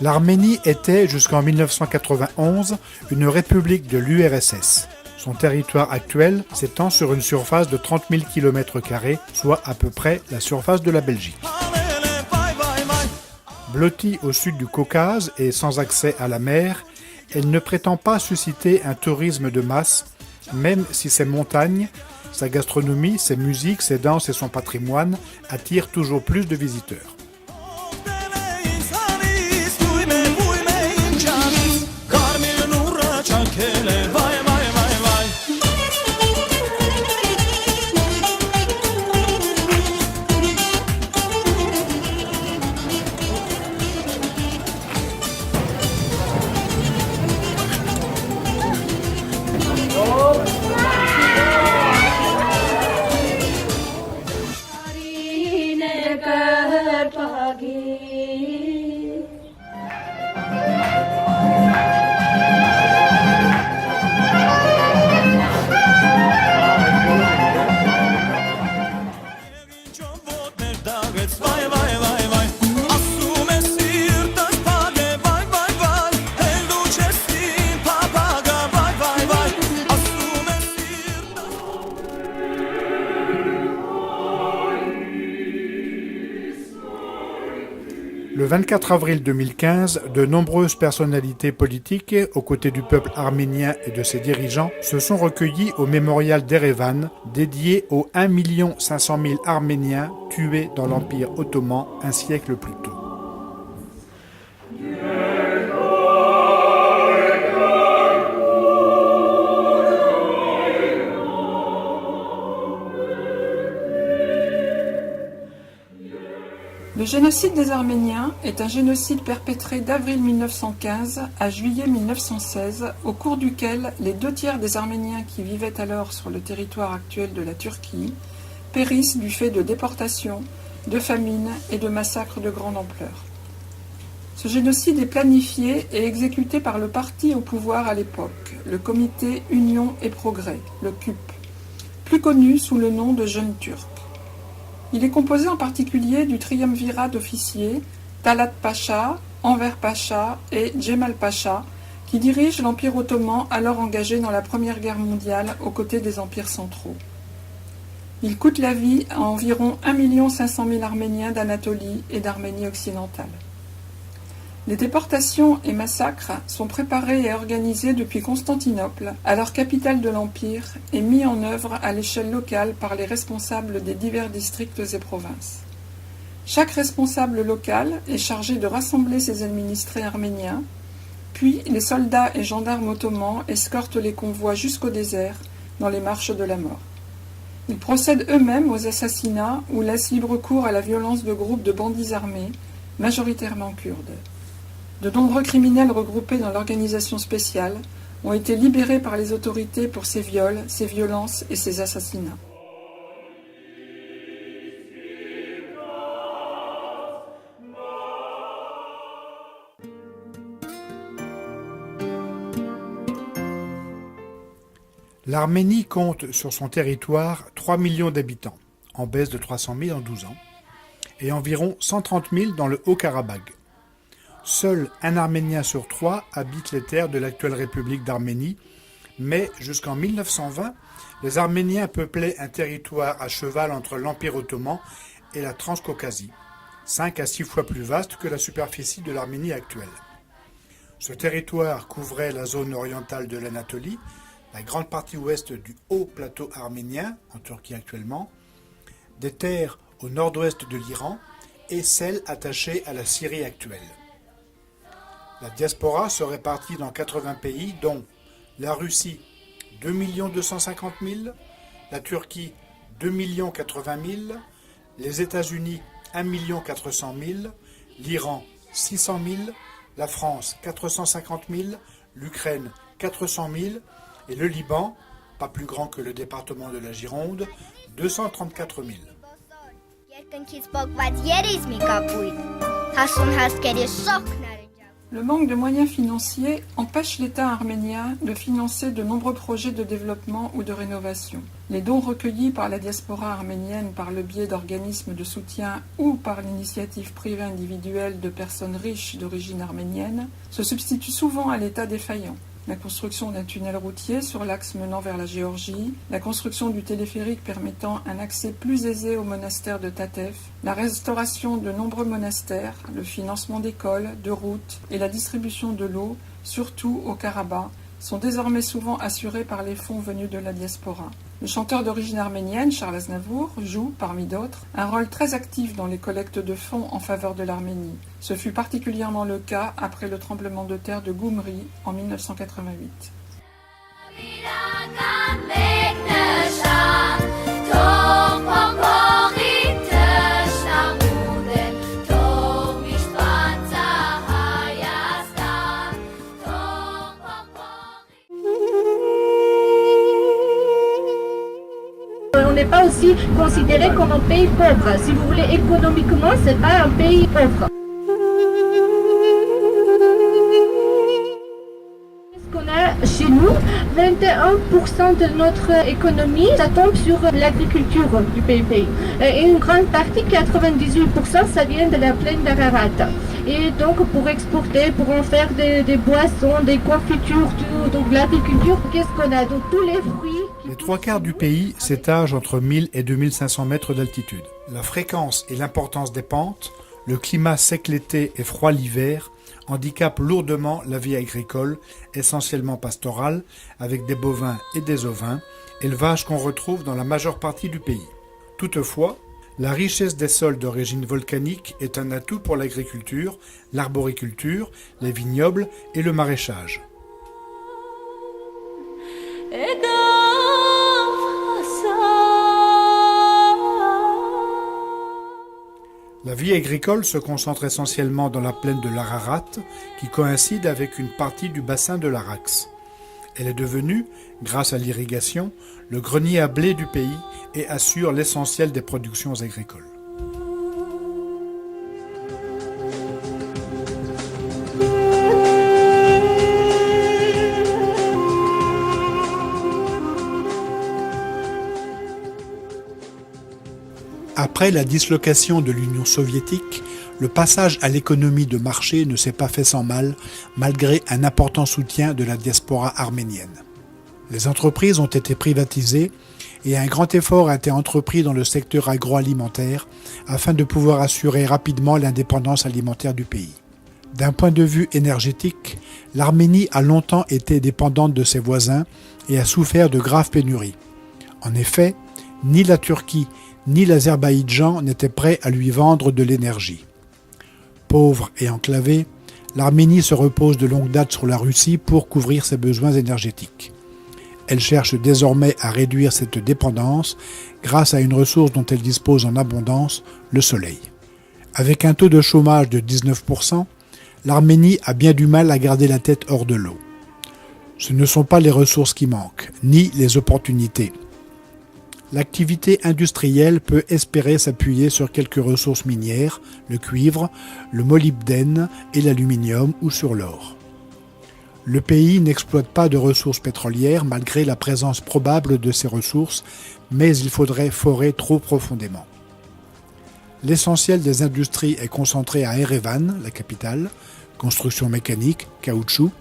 L'Arménie était, jusqu'en 1991, une république de l'URSS. Son territoire actuel s'étend sur une surface de 30 000 km², soit à peu près la surface de la Belgique. Blottie au sud du Caucase et sans accès à la mer, elle ne prétend pas susciter un tourisme de masse, même si ses montagnes, sa gastronomie, ses musiques, ses danses et son patrimoine attirent toujours plus de visiteurs. Le 24 avril 2015, de nombreuses personnalités politiques, aux côtés du peuple arménien et de ses dirigeants, se sont recueillis au mémorial d'Erevan, dédié aux 1 500 000 Arméniens tués dans l'Empire ottoman un siècle plus tôt. Le génocide des Arméniens est un génocide perpétré d'avril 1915 à juillet 1916, au cours duquel les 2/3 des Arméniens qui vivaient alors sur le territoire actuel de la Turquie périssent du fait de déportations, de famines et de massacres de grande ampleur. Ce génocide est planifié et exécuté par le parti au pouvoir à l'époque, le Comité Union et Progrès, le CUP, plus connu sous le nom de Jeunes Turcs. Il est composé en particulier du triumvirat d'officiers Talat Pacha, Enver Pacha et Djemal Pacha, qui dirigent l'Empire ottoman alors engagé dans la Première Guerre mondiale aux côtés des empires centraux. Il coûte la vie à environ 1 500 000 Arméniens d'Anatolie et d'Arménie occidentale. Les déportations et massacres sont préparés et organisés depuis Constantinople, alors capitale de l'Empire, et mis en œuvre à l'échelle locale par les responsables des divers districts et provinces. Chaque responsable local est chargé de rassembler ses administrés arméniens, puis les soldats et gendarmes ottomans escortent les convois jusqu'au désert, dans les marches de la mort. Ils procèdent eux-mêmes aux assassinats ou laissent libre cours à la violence de groupes de bandits armés, majoritairement kurdes. De nombreux criminels regroupés dans l'organisation spéciale ont été libérés par les autorités pour ces viols, ces violences et ces assassinats. L'Arménie compte sur son territoire 3 millions d'habitants, en baisse de 300 000 en 12 ans, et environ 130 000 dans le Haut-Karabagh. Seul un Arménien sur 3 habite les terres de l'actuelle République d'Arménie, mais jusqu'en 1920, les Arméniens peuplaient un territoire à cheval entre l'Empire ottoman et la Transcaucasie, 5 à 6 fois plus vaste que la superficie de l'Arménie actuelle. Ce territoire couvrait la zone orientale de l'Anatolie, la grande partie ouest du haut plateau arménien, en Turquie actuellement, des terres au nord-ouest de l'Iran et celles attachées à la Syrie actuelle. La diaspora se répartit dans 80 pays, dont la Russie 2 250 000, la Turquie 2 80 000, les États-Unis 1 400 000, l'Iran 600 000, la France 450 000, l'Ukraine 400 000 et le Liban, pas plus grand que le département de la Gironde, 234 000. Le manque de moyens financiers empêche l'État arménien de financer de nombreux projets de développement ou de rénovation. Les dons recueillis par la diaspora arménienne par le biais d'organismes de soutien ou par l'initiative privée individuelle de personnes riches d'origine arménienne se substituent souvent à l'État défaillant. La construction d'un tunnel routier sur l'axe menant vers la Géorgie, la construction du téléphérique permettant un accès plus aisé au monastère de Tatev, la restauration de nombreux monastères, le financement d'écoles, de routes et la distribution de l'eau, surtout au Karabakh, sont désormais souvent assurés par les fonds venus de la diaspora. Le chanteur d'origine arménienne, Charles Aznavour, joue, parmi d'autres, un rôle très actif dans les collectes de fonds en faveur de l'Arménie. Ce fut particulièrement le cas après le tremblement de terre de Goumri en 1988. On n'est pas aussi considéré comme un pays pauvre. Si vous voulez, économiquement, c'est pas un pays pauvre. Ce qu'on a chez nous, 21% de notre économie, ça tombe sur l'agriculture du pays. Et une grande partie, 98%, ça vient de la plaine d'Ararat. Et donc pour exporter, pour en faire des boissons, des confitures, tout, donc l'agriculture, qu'est-ce qu'on a? Donc tous les fruits. Les trois quarts du pays s'étagent entre 1000 et 2500 mètres d'altitude. La fréquence et l'importance des pentes, le climat sec l'été et froid l'hiver, handicapent lourdement la vie agricole, essentiellement pastorale, avec des bovins et des ovins, élevage qu'on retrouve dans la majeure partie du pays. Toutefois, la richesse des sols d'origine volcanique est un atout pour l'agriculture, l'arboriculture, les vignobles et le maraîchage. La vie agricole se concentre essentiellement dans la plaine de l'Ararat, qui coïncide avec une partie du bassin de l'Arax. Elle est devenue, grâce à l'irrigation, le grenier à blé du pays et assure l'essentiel des productions agricoles. Après la dislocation de l'Union soviétique, le passage à l'économie de marché ne s'est pas fait sans mal, malgré un important soutien de la diaspora arménienne. Les entreprises ont été privatisées et un grand effort a été entrepris dans le secteur agroalimentaire afin de pouvoir assurer rapidement l'indépendance alimentaire du pays. D'un point de vue énergétique, l'Arménie a longtemps été dépendante de ses voisins et a souffert de graves pénuries. En effet, ni la Turquie ni l'Azerbaïdjan n'étaient prêts à lui vendre de l'énergie. Pauvre et enclavée, l'Arménie se repose de longue date sur la Russie pour couvrir ses besoins énergétiques. Elle cherche désormais à réduire cette dépendance grâce à une ressource dont elle dispose en abondance, le soleil. Avec un taux de chômage de 19%, l'Arménie a bien du mal à garder la tête hors de l'eau. Ce ne sont pas les ressources qui manquent, ni les opportunités. L'activité industrielle peut espérer s'appuyer sur quelques ressources minières, le cuivre, le molybdène et l'aluminium ou sur l'or. Le pays n'exploite pas de ressources pétrolières malgré la présence probable de ces ressources, mais il faudrait forer trop profondément. L'essentiel des industries est concentré à Erevan, la capitale, construction mécanique, caoutchouc.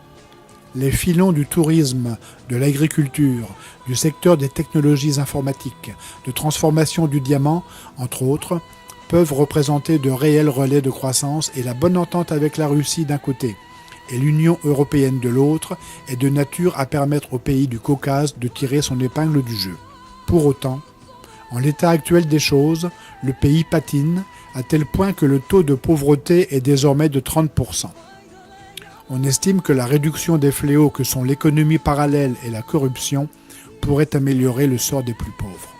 Les filons du tourisme, de l'agriculture, du secteur des technologies informatiques, de transformation du diamant, entre autres, peuvent représenter de réels relais de croissance et la bonne entente avec la Russie d'un côté et l'Union européenne de l'autre est de nature à permettre au pays du Caucase de tirer son épingle du jeu. Pour autant, en l'état actuel des choses, le pays patine à tel point que le taux de pauvreté est désormais de 30%. On estime que la réduction des fléaux que sont l'économie parallèle et la corruption pourrait améliorer le sort des plus pauvres.